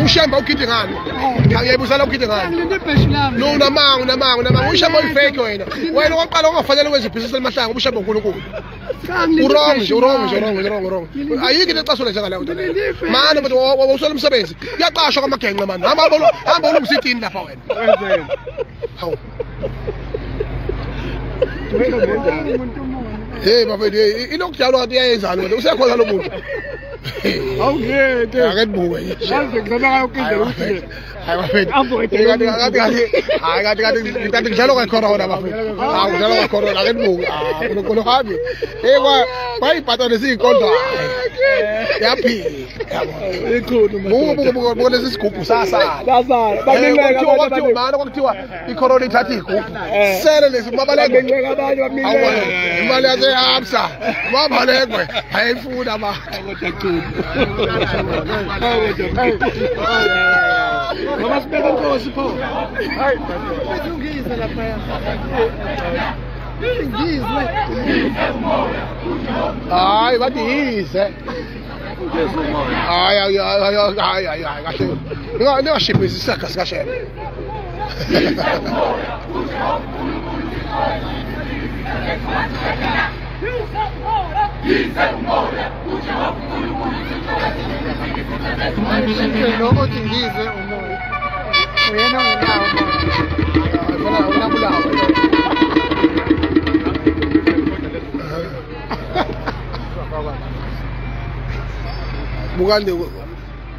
Ushamba ukide ngani? Ngiyayibuzala ukide ngani? No unamanga ushamba uyifake wena. Wena oqala ungafanele ukwenza ibhizinisi lemahlanga ubushamba uNkulunkulu. Wrong. Ayikho into exasula nje ngaleyo nto leyo. Manje bathi wawusola umsebenzi. Uyaqashwa kwamagenqa manje. Hamba ulumsitini lapha wena. Wenzeni? Hawu. Hey bafethu ilokujalo kade iyayenzana wena usekhona lo muntu. Awungeke. Akabuke nje. Yazi ngizobeka ukinde ukuthi. Hayi bafethu. Kade ngidlalo ka corona bafethu. Hawu ngidlalo ka corona akabuke. Kuno habi. Bayibhatha lesiyinkonzo. Yaphila. Yabo. Buka lesi sigubhu sasala. Baninqeka abantu manje kwakuthiwa icorona ithatha igubhu. Sele lesi mabaleke. baninqeka abantu baninqeka. Imali yasehamsa. Mabalekwe. Ayifuna abantu. Vamos pegar o osso, pô. Ai, Ngizwe lapha. Ngizwe. Hayi badise. Hayi kahle. Ngashiphi isakha sikashebe. Lokho Ngizwe umoya. Uyena unawo umoya. Unabulawa.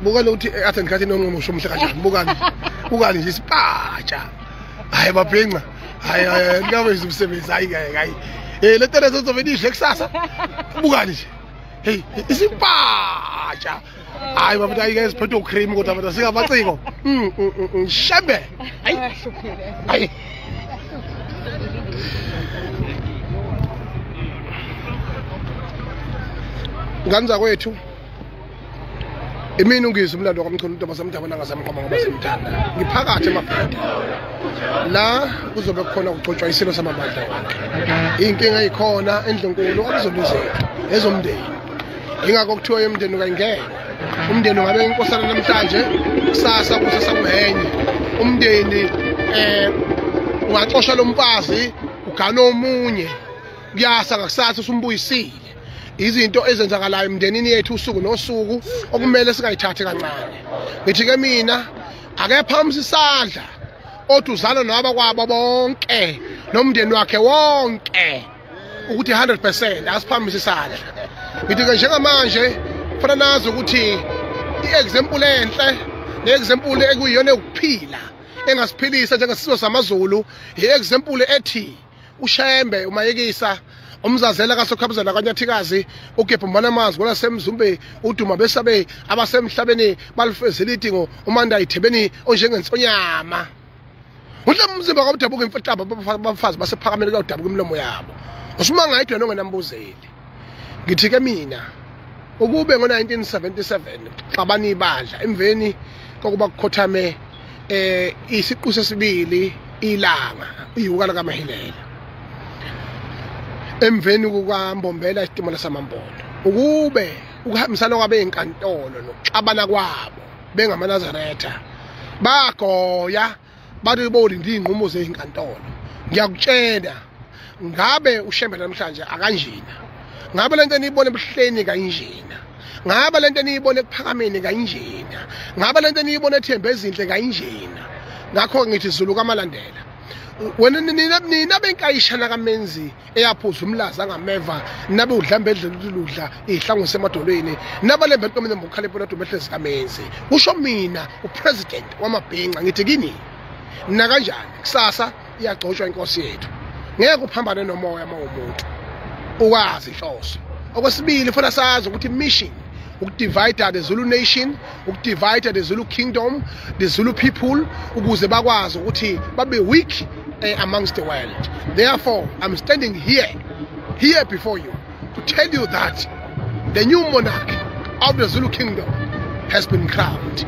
Bukane uthi athi ngikhathi nomusho umhle kanjani bukani nje isipatsha hayi babhenqa hayi ngabe izumsebenzi hayi le nto ezovela idle kusasa bukani nje hey isipatsha hayi bafethu ayike siphethe ucream kodwa abantu singabaciko shembe hayi nganza kwethu imini Ngizwe umlando kaMchunu into basamthaba nangasamqoma ngoba simthanda ngiphakathi eMabhida la kuzobe khona ugcotshwa isilo samabandla wonke inkinga eyikhona endlenkulu akuzoluzeka ezomndeni ingakho kuthiwa yemndeni kangeke umndeni ungabe inkosana namhlanje kusasa kuhenye umndeni ungaxosha lo mfazi ugana omunye kuyasa ngakusasa usumbuyisile izinto ezenzakalayo emndenini yethu usuku nosuku okumele singayithathe kancane ngithi ke mina ake phamisa isandla othi uzalo naba kwabo bonke nomndeni wakhe wonke ukuthi 100% asiphamisa isandla ngithi ke njengamanje fana nazi ukuthi iexample enhle neexample ekuyiyona ukuphila engasiphilisa njengesizwe samaZulu iexample ethi ushembe umayekisa umzazela kasokhabuzela kanyathikazi ugebhumbana amanzi ngola semzumbe uduma besabe abasemhlabeni balifezela idingo umanda ayithebeni onjengensonyama udla umzimba kwabdabuka imfihlaba abafazi basephakamela kwadabuka imlomo yabo usumanga ayidwe nongenambuzeli ngithi ke mina ukube ngo1977 xabani ibandla emveni kokuba kukhothame isiqu sesibili ilanga uyuka kaMahilela emveni kukambombela isitimela samambondo ukube ukuhambisana kwabe enkantolo nokuxabana kwabo bengamanazaretha bagoya bathi bolindi inqumo zezinkantolo ngiyakutshela ngabe ushembe namhlanje akanjina ngabe lento eniyibona ebuhleni kanjina ngabe lento eniyibona ekuphakameni kanjina ngabe lento eniyibona ethembe ezinhle kanjina ngakho ngithi ZULU kamalandela wena nina benkayishana kaMenzi eyaphuza umlaza ngameva nabe udlamba edluludla ihlangu semadolweni nabalembe komene mukhalipho lodumehlezi kaMenzi usho mina upresident wamabhinqa ngithi kini na kanjani kusasa iyagcotshwa inkosi yethu ngeke uphambane nomoya mawumuntu ukwazi inhloso okwesibili futhi sazi ukuthi mission ukudivide the Zulu nation, ukudivide the Zulu kingdom, the Zulu people, ukuze bakwazi ukuthi babe weak amongst the world. Therefore, I'm standing here before you to tell you that the new monarch of the Zulu kingdom has been crowned.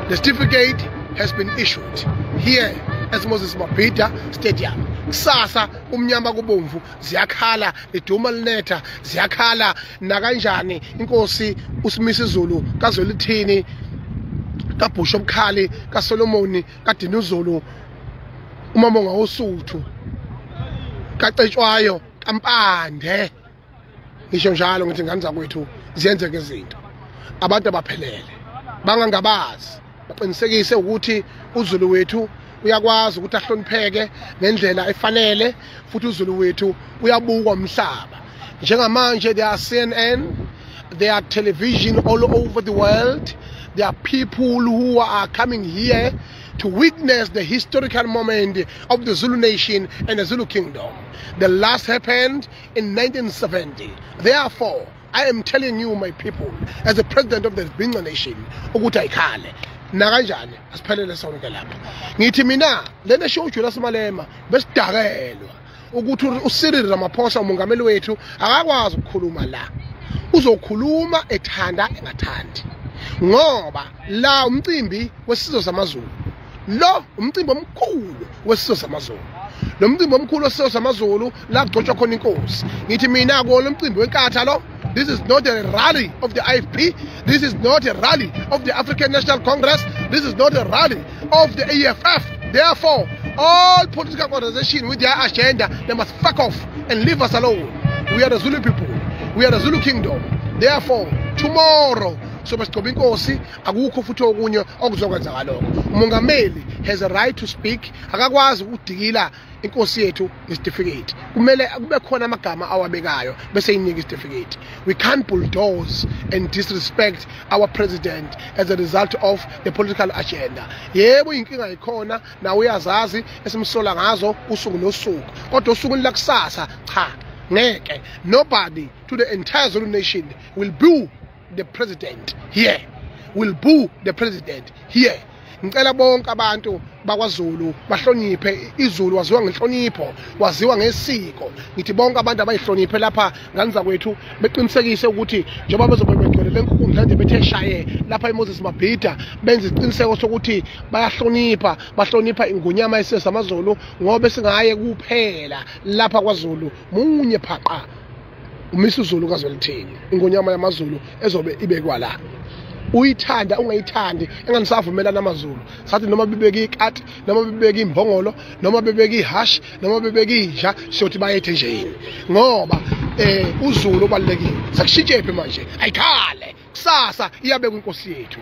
The certificate has been issued here at Mabhida Stadium. Kusasa umnyama kubomvu Ziyakhala iduma linetha Ziyakhala nakanjani inkosi uSimisi Zulu kaZwelithini kaBhusho Mkhali kaSolomoni kaDinuzulu uMamonga woSuthu kacetshwayo kaMpande ngisho njalo ngithi ngani zakwethu ziyenzeke izinto abantu abaphelele bangangabazi baqinisekise ukuthi uZulu wethu uyakwazi ukuthi ahlonipheke ngendlela efanele futhi uZulu wethu uyabukwa umhlaba njengamanje there are CNN, there are television all over the world, there are people who are coming here to witness the historical moment of the Zulu nation and the Zulu kingdom. The last happened in 1970. Therefore, I am telling you, my people, as the president of the Bhinqa nation, ukuthi ayikhale nakanjani asiphelele sonke lapha ngithi mina lena showju lasemalema besidakelwa ukuthi uCyril Ramaphosa umongameli wethu akakwazi ukukhuluma la uzokhuluma ethanda engathandi ngoba la umcimbi wesizwe samaZulu lo umcimbi omkhulu wesizwe samaZulu lo mcimbi omkhulu wesizwe samaZulu la kugcotshwa khona inkosi ngithi mina ko lo mcimbi wenkatha lo. This is not a rally of the IFP. This is not a rally of the African National Congress. This is not a rally of the AFF. Therefore, all political organizations with their agenda, they must fuck off and leave us alone. We are the Zulu people. We are the Zulu kingdom. Therefore, tomorrow, so besigcoba inkosi akukho futhi okunye okuzokwenza ngalokho umongameli has a right to speak akakwazi ukudikila inkosi yethu certificate kumele kube khona amagama awabekayo bese inika certificate. We can't bulldoze and disrespect our president as a result of the political agenda. Yebo inkinga ikhona na uyazazi esimsola ngazo usuku nosuku kodwa usuku lakusasa cha ngeke nobody to the entire Zulu nation will boo the president here, will boo the president here. Ngicela bonke abantu bakwaZulu bahloniphe iZulu waziwa ngenhlonipho waziwa ngesiko ngithi bonke abantu abayihloniphe lapha nganza kwethu beqinisekise ukuthi njengoba bezobe begcwele lenkundla nje bethe shaye lapha eMoses Mabhida benze isiqiniseko sokuthi bahlonipha ingunyama yesizwe samaZulu ngoba singaye kuphela lapha kwaZulu munye phaqa umisi uZulu kaZwelithini ingunyama yamaZulu ezobe ibekwa la uyithanda ungayithandi enganisavumela namaZulu sathi noma bebeka ikati noma bebeka imbongolo noma bebeka ihash noma bebeka inja siyothi bayethe nje yini ngoba uZulu obalekile sakushintshe phi manje ayikhale kusasa iyabeka inkosi yethu.